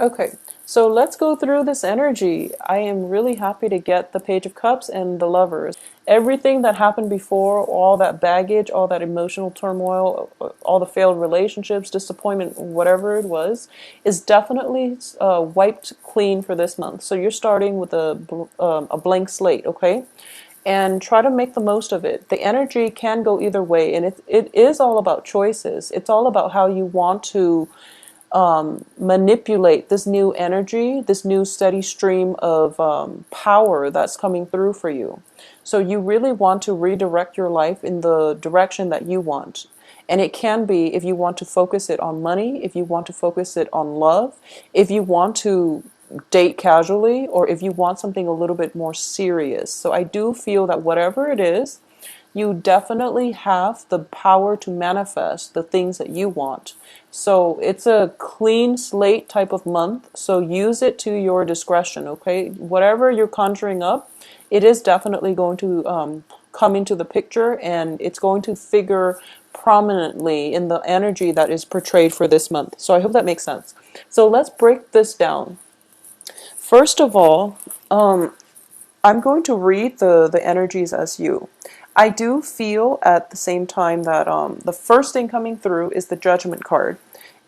Okay, so let's go through this energy. I am really happy to get the Page of Cups and the Lovers. Everything that happened before, all that baggage, all that emotional turmoil, all the failed relationships, disappointment, whatever it was, is definitely wiped clean for this month. So you're starting with a blank slate, okay? And try to make the most of it. The energy can go either way, and it is all about choices. It's all about how you want to manipulate this new energy, this new steady stream of power that's coming through for you. So you really want to redirect your life in the direction that you want. And it can be if you want to focus it on money, if you want to focus it on love, if you want to date casually, or if you want something a little bit more serious. So I do feel that whatever it is, you definitely have the power to manifest the things that you want. So it's a clean slate type of month. So use it to your discretion, okay? Whatever you're conjuring up, it is definitely going to come into the picture, and it's going to figure prominently in the energy that is portrayed for this month. So I hope that makes sense. So let's break this down. First of all, I'm going to read the energies as you. I do feel at the same time that the first thing coming through is the Judgment card.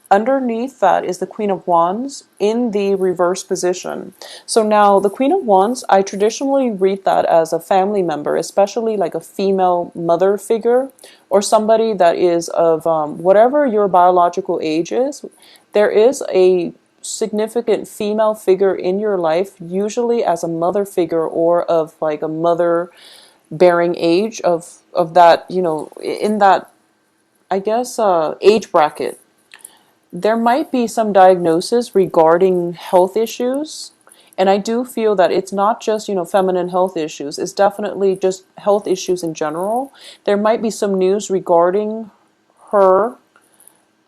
Underneath that is the Queen of Wands in the reverse position. So now the Queen of Wands, I traditionally read that as a family member, especially like a female mother figure or somebody that is of whatever your biological age is. There is a significant female figure in your life, usually as a mother figure or of like a mother bearing age of that, in that, I guess, age bracket. There might be some diagnosis regarding health issues, and I do feel that it's not just, feminine health issues. It's definitely just health issues in general. There might be some news regarding her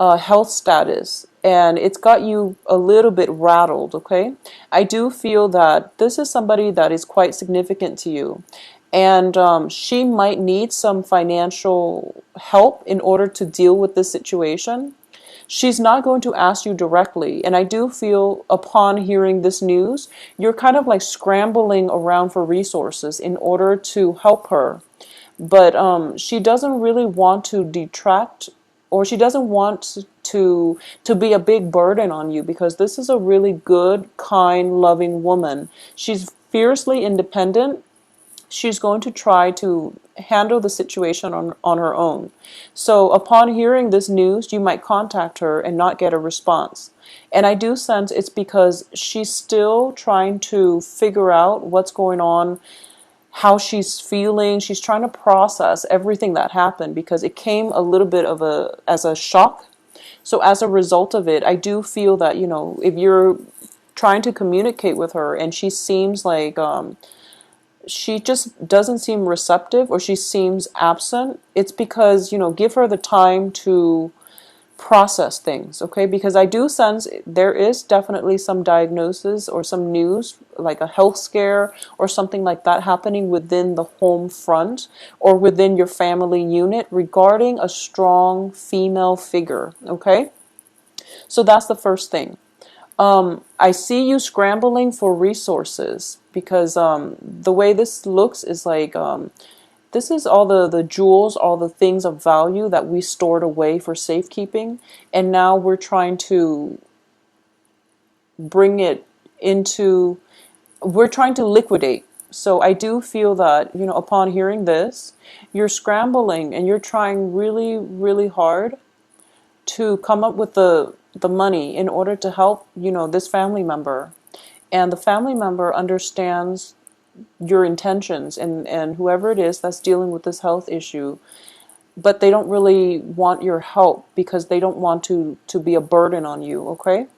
health status, and it's got you a little bit rattled, okay? I do feel that this is somebody that is quite significant to you, and she might need some financial help in order to deal with this situation. She's not going to ask you directly, and I do feel upon hearing this news, you're kind of like scrambling around for resources in order to help her. But she doesn't really want to detract, or she doesn't want to be a big burden on you, because this is a really good, kind, loving woman. She's fiercely independent. She's going to try to handle the situation on her own. So upon hearing this news, you might contact her and not get a response. And I do sense it's because she's still trying to figure out what's going on, how she's feeling. She's trying to process everything that happened, because it came a little bit of as a shock. So as a result of it, I do feel that, if you're trying to communicate with her and she seems like she just doesn't seem receptive, or she seems absent, it's because, give her the time to process things, okay? Because I do sense there is definitely some diagnosis or some news, like a health scare or something like that happening within the home front or within your family unit regarding a strong female figure, okay? So that's the first thing. I see you scrambling for resources, because the way this looks is like this is all the jewels, all the things of value that we stored away for safekeeping, and now we're trying to bring it into, we're trying to liquidate. So I do feel that, upon hearing this, you're scrambling and you're trying really, really hard to come up with the money in order to help, this family member. And the family member understands your intentions, and whoever it is that's dealing with this health issue, but they don't really want your help because they don't want to be a burden on you, okay?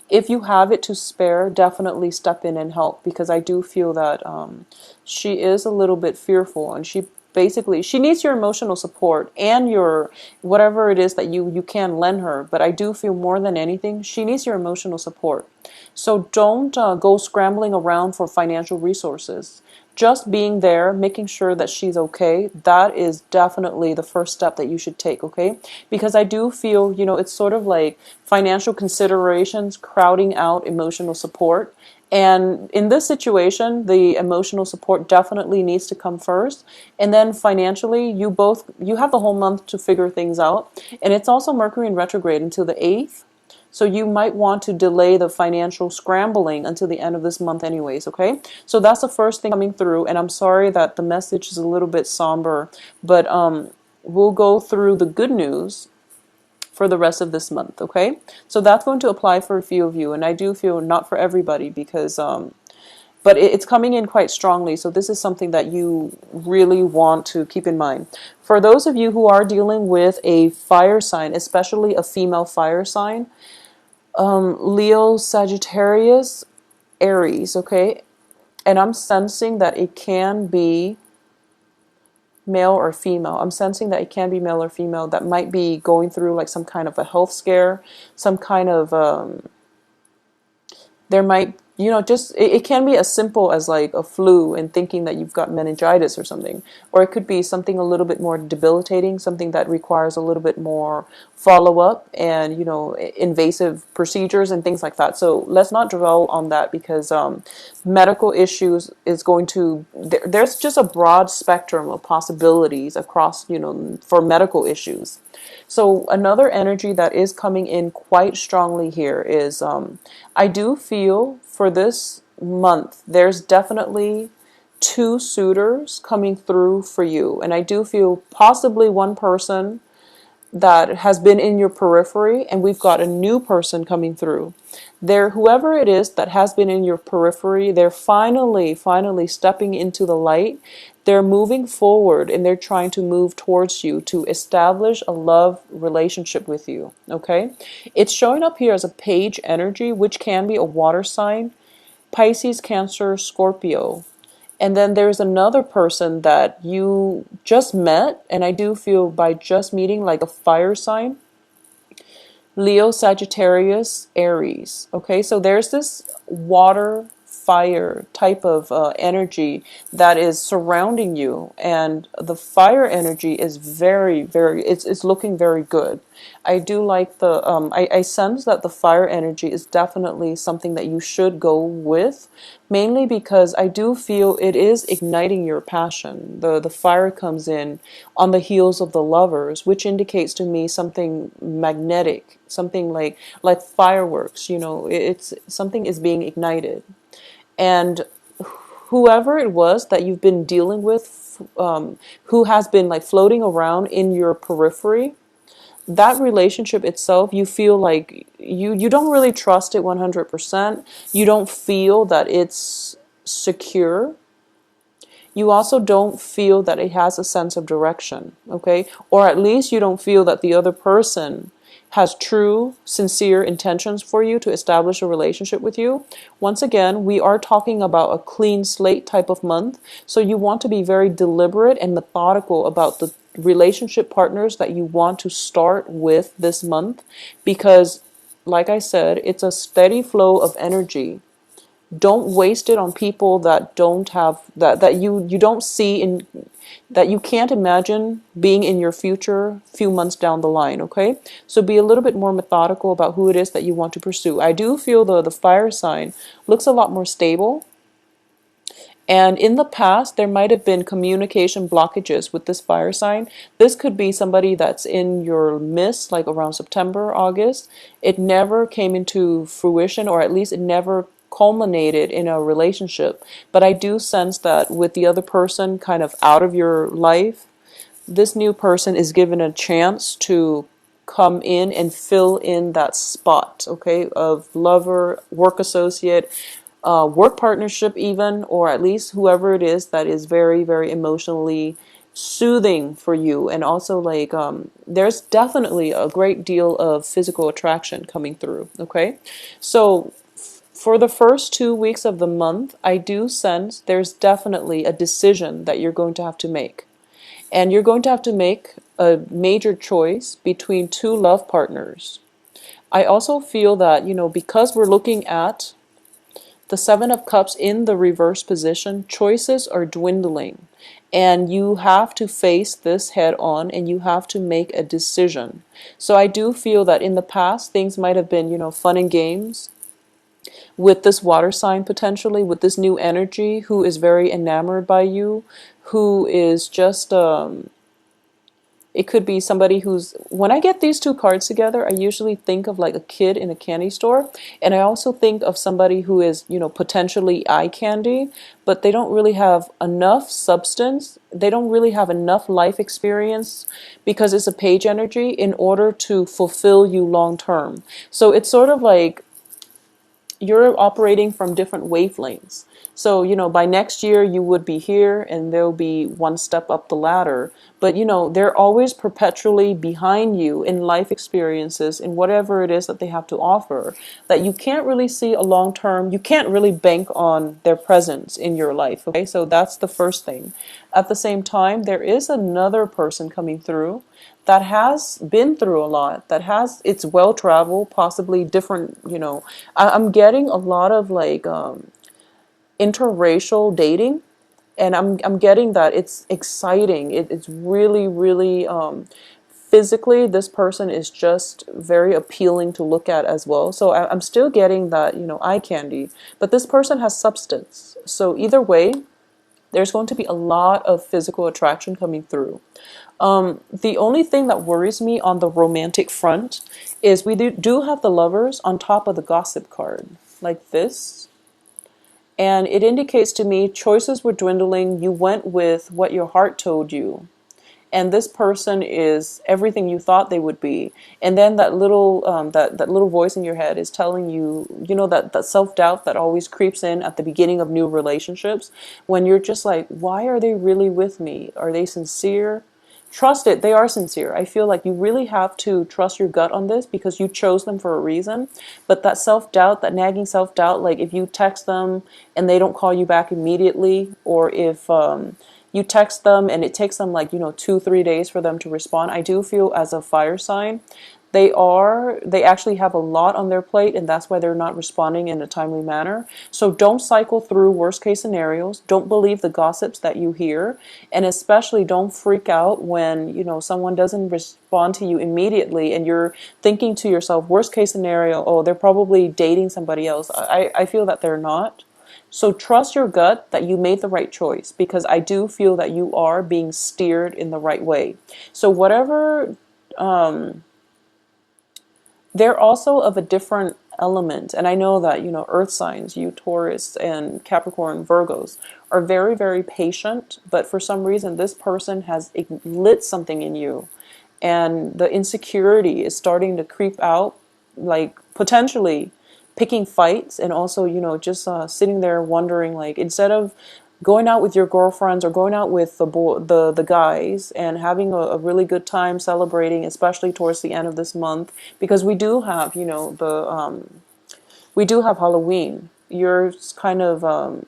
If you have it to spare, definitely step in and help, because I do feel that she is a little bit fearful, and she basically, she needs your emotional support and your whatever it is that you can lend her. But I do feel more than anything, she needs your emotional support. So don't go scrambling around for financial resources. Just being there, making sure that she's okay, that is definitely the first step that you should take, okay? Because I do feel, it's sort of like financial considerations crowding out emotional support. And in this situation, the emotional support definitely needs to come first. And then financially, you have the whole month to figure things out. And it's also Mercury in retrograde until the 8th. So you might want to delay the financial scrambling until the end of this month anyways, okay? So that's the first thing coming through, and I'm sorry that the message is a little bit somber, but we'll go through the good news for the rest of this month, okay? So that's going to apply for a few of you, and I do feel not for everybody because but it's coming in quite strongly, so this is something that you really want to keep in mind. For those of you who are dealing with a fire sign, especially a female fire sign, Leo, Sagittarius, Aries, okay? And I'm sensing that it can be male or female. I'm sensing that it can be male or female that might be going through like some kind of a health scare, some kind of there might, just it can be as simple as like a flu and thinking that you've got meningitis or something, or it could be something a little bit more debilitating, something that requires a little bit more follow-up and invasive procedures and things like that. So let's not dwell on that because medical issues is going to there's just a broad spectrum of possibilities across for medical issues. So another energy that is coming in quite strongly here is I do feel for this month there's definitely two suitors coming through for you, and I do feel possibly one person that has been in your periphery, and we've got a new person coming through. There, whoever it is that has been in your periphery, they're finally stepping into the light. They're moving forward and they're trying to move towards you to establish a love relationship with you. Okay? It's showing up here as a page energy, which can be a water sign, Pisces, Cancer, Scorpio. And then there's another person that you just met, and I do feel by just meeting like a fire sign, Leo, Sagittarius, Aries. Okay, so there's this water, fire type of energy that is surrounding you, and the fire energy is it's looking very good. I do like the I sense that the fire energy is definitely something that you should go with, mainly because I do feel it is igniting your passion. The fire comes in on the heels of the lovers, which indicates to me something magnetic, something like fireworks. It's something is being ignited. And whoever it was that you've been dealing with, who has been like floating around in your periphery, that relationship itself, you feel like you don't really trust it 100%. You don't feel that it's secure. You also don't feel that it has a sense of direction, okay? Or at least you don't feel that the other person has true, sincere intentions for you to establish a relationship with you. Once again, we are talking about a clean slate type of month, so you want to be very deliberate and methodical about the relationship partners that you want to start with this month, because like I said, it's a steady flow of energy. Don't waste it on people that don't have that you don't see in, that you can't imagine being in your future few months down the line. Okay, so be a little bit more methodical about who it is that you want to pursue. I do feel the fire sign looks a lot more stable, and in the past there might have been communication blockages with this fire sign. This could be somebody that's in your midst, like around September, August. It never came into fruition, or at least it never culminated in a relationship. But I do sense that with the other person kind of out of your life, this new person is given a chance to come in and fill in that spot, okay, of lover, work associate, work partnership even, or at least whoever it is that is very emotionally soothing for you. And also like there's definitely a great deal of physical attraction coming through. Okay, so for the first 2 weeks of the month, I do sense there's definitely a decision that you're going to have to make. And you're going to have to make a major choice between two love partners. I also feel that, because we're looking at the Seven of Cups in the reverse position, choices are dwindling. And you have to face this head on and you have to make a decision. So I do feel that in the past, things might have been, fun and games with this water sign potentially, with this new energy who is very enamored by you, who is just it could be somebody who's, when I get these two cards together, I usually think of like a kid in a candy store. And I also think of somebody who is, potentially eye candy, but they don't really have enough substance. They don't really have enough life experience because it's a page energy in order to fulfill you long term. So it's sort of like you're operating from different wavelengths. So, by next year you would be here and they'll be one step up the ladder. But, they're always perpetually behind you in life experiences, in whatever it is that they have to offer, that you can't really see a long term, you can't really bank on their presence in your life. Okay, so that's the first thing. At the same time, there is another person coming through that has been through a lot, that has, it's well traveled, possibly different, I'm getting a lot of like interracial dating, and I'm getting that it's exciting. It's really, really physically, this person is just very appealing to look at as well. So I'm still getting that, eye candy, but this person has substance. So either way, there's going to be a lot of physical attraction coming through. The only thing that worries me on the romantic front is we do have the lovers on top of the gossip card, like this. And it indicates to me choices were dwindling. You went with what your heart told you. And this person is everything you thought they would be. And then that little that little voice in your head is telling you, that self-doubt that always creeps in at the beginning of new relationships, when you're just like, why are they really with me? Are they sincere? Trust it, they are sincere. I feel like you really have to trust your gut on this because you chose them for a reason. But that self-doubt, that nagging self-doubt, like if you text them and they don't call you back immediately, or if you text them and it takes them like 2-3 days for them to respond, I do feel as a fire sign they actually have a lot on their plate, and that's why they're not responding in a timely manner. So don't cycle through worst case scenarios. Don't believe the gossips that you hear, and especially don't freak out when someone doesn't respond to you immediately and you're thinking to yourself, worst case scenario, oh, they're probably dating somebody else. I feel that they're not. So trust your gut that you made the right choice, because I do feel that you are being steered in the right way. So whatever, they're also of a different element. And I know that, earth signs, you Taurus and Capricorn, Virgos, are very, very patient. But for some reason, this person has lit something in you. And the insecurity is starting to creep out, like potentially picking fights, and also, just sitting there wondering, like, instead of going out with your girlfriends or going out with the guys and having a really good time celebrating, especially towards the end of this month, because we do have, we do have Halloween. You're kind of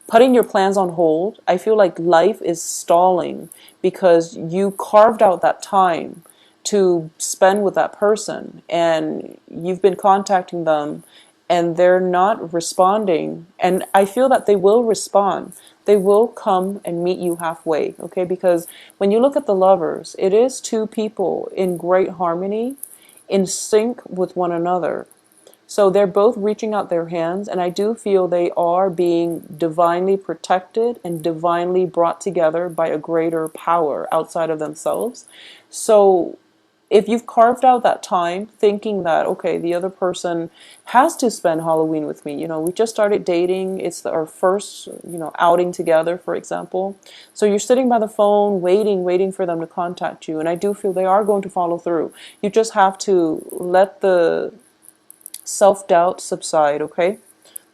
putting your plans on hold. I feel like life is stalling because you carved out that time to spend with that person, and you've been contacting them and they're not responding. And I feel that they will respond. They will come and meet you halfway, okay? Because when you look at the lovers, it is two people in great harmony, in sync with one another. So they're both reaching out their hands, and I do feel they are being divinely protected and divinely brought together by a greater power outside of themselves. So if you've carved out that time thinking that, okay, the other person has to spend Halloween with me, we just started dating, it's our first, outing together, for example. So you're sitting by the phone, waiting for them to contact you. And I do feel they are going to follow through. You just have to let the self-doubt subside, okay?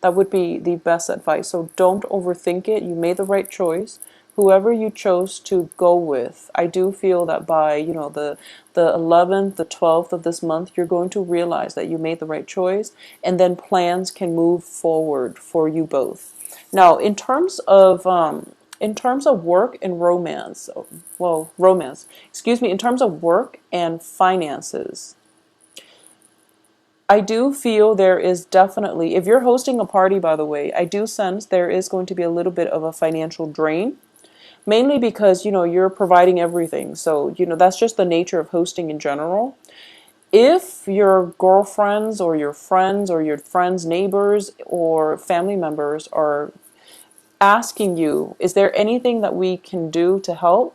That would be the best advice. So don't overthink it. You made the right choice. Whoever you chose to go with, I do feel that by, the 11th, the 12th of this month, you're going to realize that you made the right choice, and then plans can move forward for you both. Now, in terms of in terms of work and romance, well, romance, excuse me, in terms of work and finances, I do feel there is definitely, if you're hosting a party, by the way, I do sense there is going to be a little bit of a financial drain, mainly because, you're providing everything. So, that's just the nature of hosting in general. If your girlfriends or your friends' neighbors or family members are asking you, is there anything that we can do to help?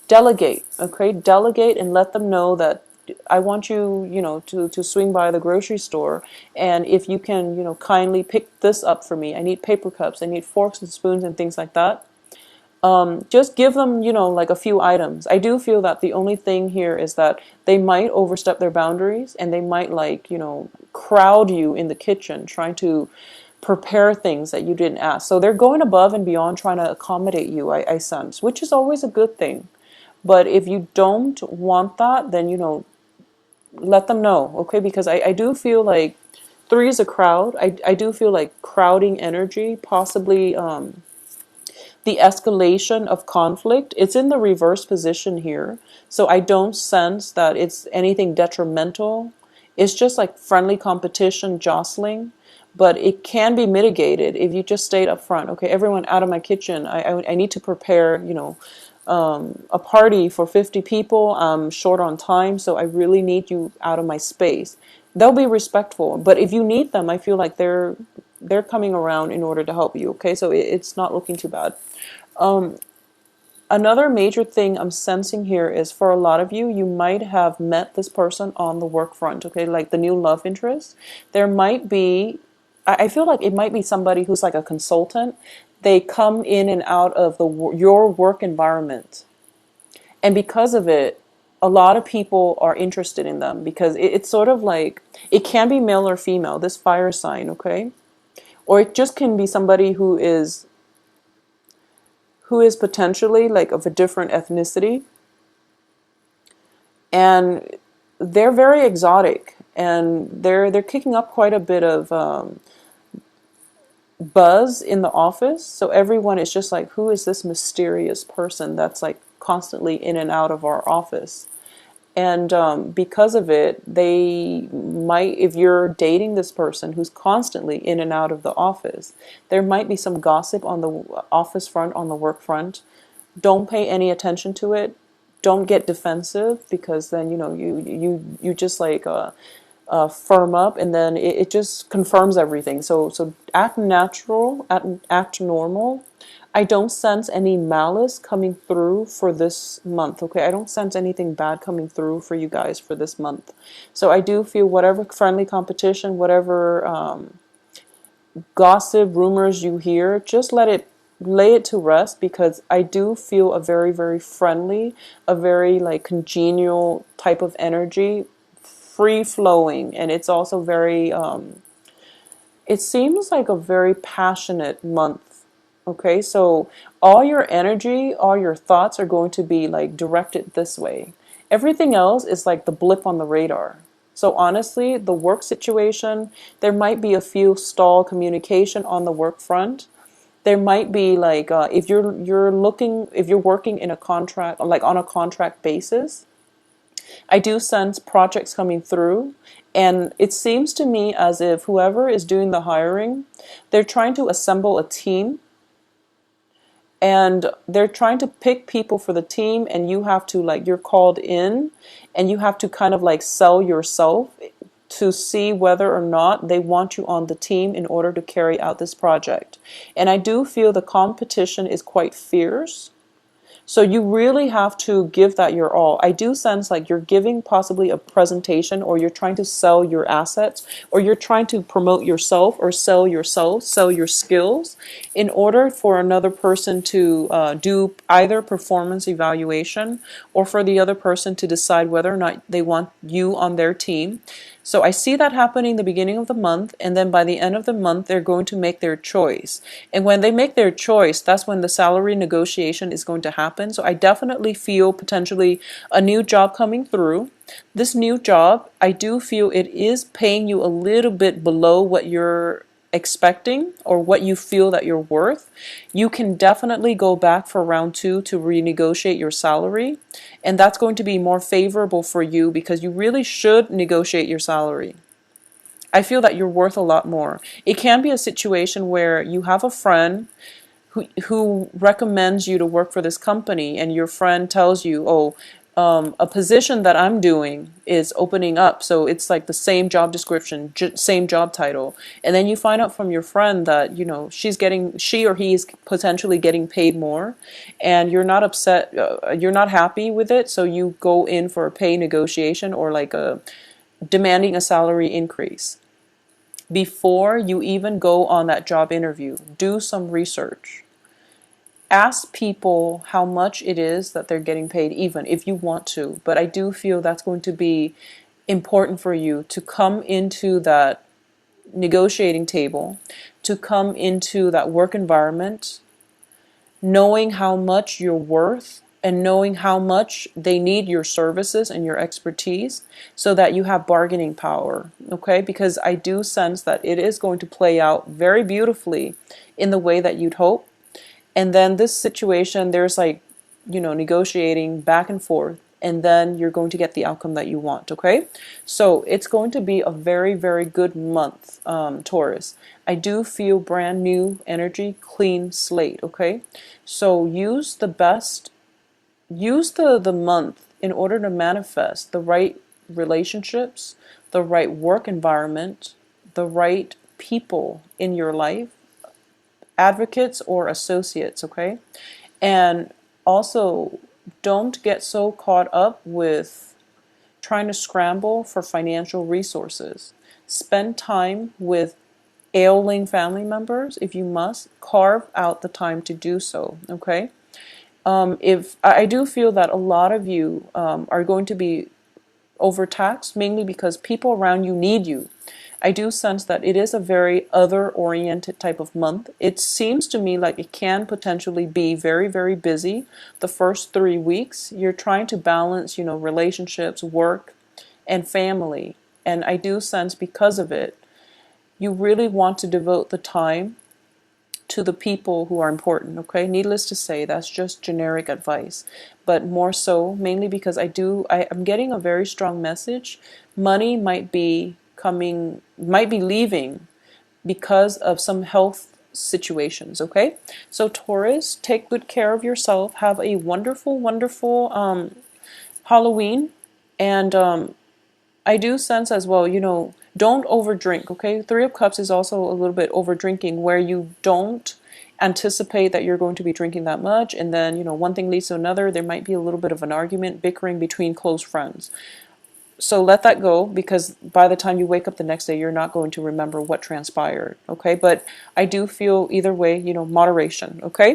Delegate, okay? Delegate and let them know that I want you, to swing by the grocery store, and if you can, kindly pick this up for me. I need paper cups, I need forks and spoons and things like that. Just give them, like a few items. I do feel that the only thing here is that they might overstep their boundaries and they might crowd you in the kitchen trying to prepare things that you didn't ask. So they're going above and beyond trying to accommodate you, I sense, which is always a good thing. But if you don't want that, then, let them know, okay? Because I do feel like three is a crowd. I do feel like crowding energy, possibly the escalation of conflict. It's in the reverse position here. So I don't sense that it's anything detrimental. It's just like friendly competition, jostling. But it can be mitigated if you just stayed up front. Okay, everyone out of my kitchen. I need to prepare, a party for 50 people. I'm short on time, so I really need you out of my space. They'll be respectful. But if you need them, I feel like they're coming around in order to help you. Okay, so it's not looking too bad. Another major thing I'm sensing here is for a lot of you, you might have met this person on the work front, okay, like the new love interest. There might be, I feel like it might be somebody who's like a consultant. They come in and out of your work environment. And because of it, a lot of people are interested in them because it's sort of like, it can be male or female, this fire sign, okay? Or it just can be somebody who is potentially like of a different ethnicity, and they're very exotic, and they're kicking up quite a bit of buzz in the office. So everyone is just like, who is this mysterious person that's like constantly in and out of our office? And because of it, they might, if you're dating this person who's constantly in and out of the office, there might be some gossip on the office front, on the work front. Don't pay any attention to it. Don't get defensive, because then, you just like firm up, and then it just confirms everything. So act natural, act normal. I don't sense any malice coming through for this month, okay? I don't sense anything bad coming through for you guys for this month. So I do feel whatever friendly competition, whatever gossip, rumors you hear, just lay it to rest, because I do feel a very, very friendly, a very like congenial type of energy, free flowing, and it's also very, it seems like a very passionate month. Okay, so all your energy, all your thoughts are going to be like directed this way. Everything else is like the blip on the radar. So honestly, the work situation, there might be a few stall communication on the work front. There might be like if you're working in a contract, like on a contract basis, I do sense projects coming through, and it seems to me as if whoever is doing the hiring, they're trying to assemble a team, and they're trying to pick people for the team, and you have to like, you're called in and you have to kind of like sell yourself to see whether or not they want you on the team in order to carry out this project. And I do feel the competition is quite fierce. So you really have to give that your all. I do sense like you're giving possibly a presentation, or you're trying to sell your assets, or you're trying to promote yourself or sell yourself, sell your skills in order for another person to do either performance evaluation, or for the other person to decide whether or not they want you on their team. So I see that happening the beginning of the month, and then by the end of the month, they're going to make their choice. And when they make their choice, that's when the salary negotiation is going to happen. So I definitely feel potentially a new job coming through. This new job, I do feel it is paying you a little bit below what you're expecting or what you feel that you're worth, you can definitely go back for round two to renegotiate your salary. And that's going to be more favorable for you because you really should negotiate your salary. I feel that you're worth a lot more. It can be a situation where you have a friend who recommends you to work for this company, and your friend tells you, oh, a position that I'm doing is opening up, so it's like the same job description, same job title, and then you find out from your friend that she or he is potentially getting paid more, and you're not upset, you're not happy with it, so you go in for a pay negotiation or like a demanding a salary increase. Before you even go on that job interview, do some research. Ask people how much it is that they're getting paid, even if you want to. But I do feel that's going to be important for you to come into that negotiating table, to come into that work environment, knowing how much you're worth and knowing how much they need your services and your expertise so that you have bargaining power, okay? Because I do sense that it is going to play out very beautifully in the way that you'd hope. And then this situation, there's like, negotiating back and forth, and then you're going to get the outcome that you want, okay? So it's going to be a very, very good month, Taurus. I do feel brand new energy, clean slate, okay? So use the month in order to manifest the right relationships, the right work environment, the right people in your life, advocates or associates, okay? And also, don't get so caught up with trying to scramble for financial resources. Spend time with ailing family members if you must. Carve out the time to do so, okay? If I do feel that a lot of you are going to be overtaxed, mainly because people around you need you. I do sense that it is a very other-oriented type of month. It seems to me like it can potentially be very, very busy the first 3 weeks. You're trying to balance, relationships, work, and family. And I do sense because of it, you really want to devote the time to the people who are important, okay? Needless to say, that's just generic advice. But more so, mainly because I'm getting a very strong message. Money might be leaving because of some health situations, okay? So Taurus, take good care of yourself. Have a wonderful, wonderful Halloween. And I do sense as well, don't overdrink, okay? Three of Cups is also a little bit over drinking where you don't anticipate that you're going to be drinking that much, and then, one thing leads to another. There might be a little bit of an argument, bickering between close friends. So let that go, because by the time you wake up the next day, you're not going to remember what transpired, okay? But I do feel either way, moderation, okay?